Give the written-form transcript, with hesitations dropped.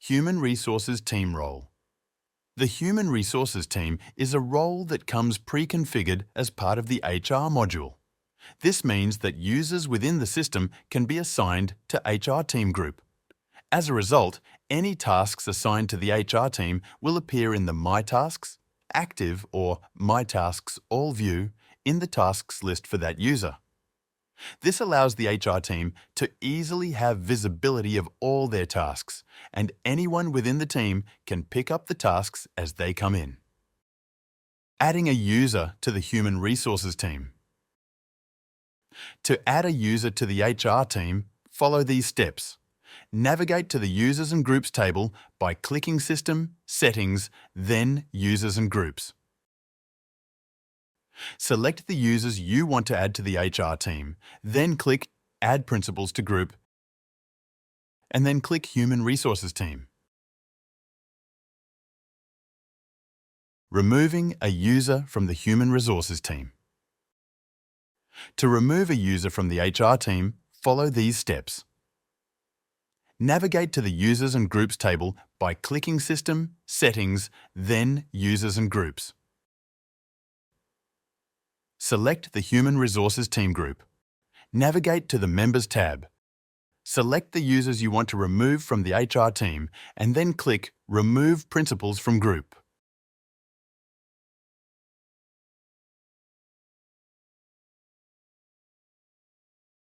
Human Resources Team Role. The Human Resources Team is a role that comes pre-configured as part of the HR module. This means that users within the system can be assigned to HR Team Group. As a result, any tasks assigned to the HR team will appear in the My Tasks, Active or My Tasks All view in the tasks list for that user. This allows the HR team to easily have visibility of all their tasks, and anyone within the team can pick up the tasks as they come in. Adding a user to the Human Resources team. To add a user to the HR team, follow these steps. Navigate to the Users and Groups table by clicking System, Settings, then Users and Groups. Select the users you want to add to the HR team, then click Add Principals to Group, and then click Human Resources Team. Removing a user from the Human Resources team. To remove a user from the HR team, follow these steps. Navigate to the Users and Groups table by clicking System, Settings, then Users and Groups. Select the Human Resources Team Group. Navigate to the Members tab. Select the users you want to remove from the HR team and then click Remove Principals from Group.